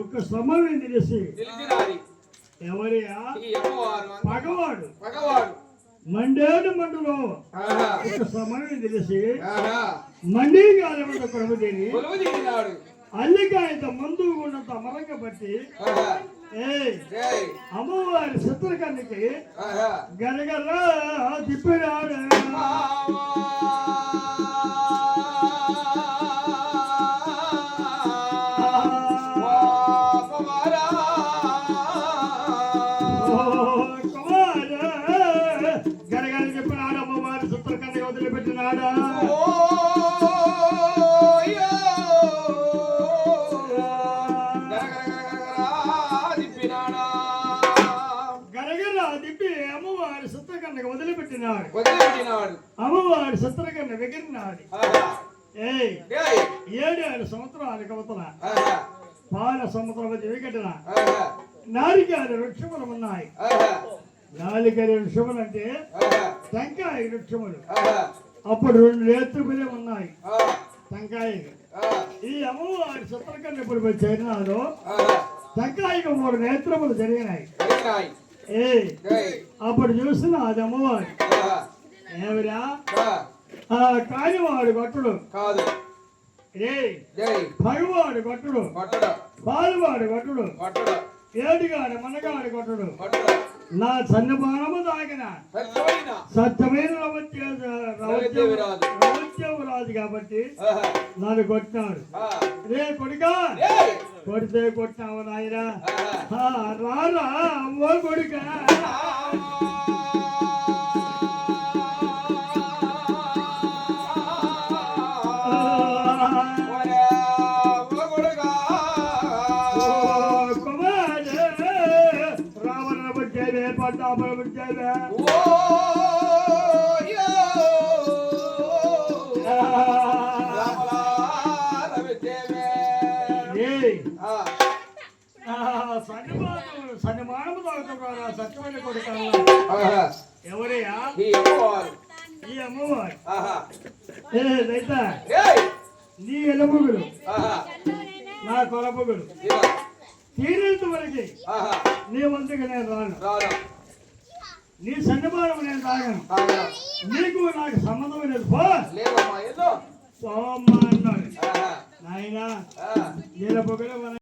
ఒక సమయం తెలిసి ఎవరియా పగవాడు మండేడు మండలో ఒక సమయం తెలిసి మండి గాలి ప్రభుదేని అల్లికాయంత మందు ఉన్నంత అమరంగా బట్టి అమ్మవారి చిత్రకన్నికి గరగర తిప్పినాడు. గరగర చెప్పినాడు అమ్మవారి చిత్రకన్నికి వదిలిపెట్టినాడా. వదిలిపెట్టినాడు అమ్మవారి శస్త్రకన్న వెగిరినాడు. 7 సంవత్సరాలకు అవతల పాల సముద్రం వెగటిన నారికాయ వృక్షములు ఉన్నాయి. నారికాయ వృక్షములు అంటే టెంకాయ వృక్షములు. అప్పుడు 2 నేత్రములే ఉన్నాయి టెంకాయకి. ఈ అమ్మవారి శస్త్రకన్న ఇప్పుడు చేరినాడు. టెంకాయకు 3 నేత్రములు జరిగినాయి. అప్పుడు చూసిన అది అమ్మవారు ఏమిరా కానివాడు కొట్టుడు కాదు, పగవాడు కొట్టుడు, పాలువాడు కొట్టుడు, ఏడుగాడు మనగాడు కొట్టుడు. నా సన్నపానము తాగిన సత్యమైన రాజు కాబట్టి నన్ను కొట్టినాడు. రే కొడుకా కొడితే కొట్టినావు నాయనా, రారా అమ్మో కొడుకా. సన్నిమానము తాగుతున్నారు సత్యమైన కొడుకు. ఎవరయ్యా? ఈ అమ్మవారు. అయితే నీ ఎలబుగులు నా కొలబుగులు తీరేంత వరకు నీ వంతుగా నేను రాను. నీ సన్నిమానం నేను తాగాను. నీకు నాకు సంబంధం లేదు. పో అన్నాడు నాయన.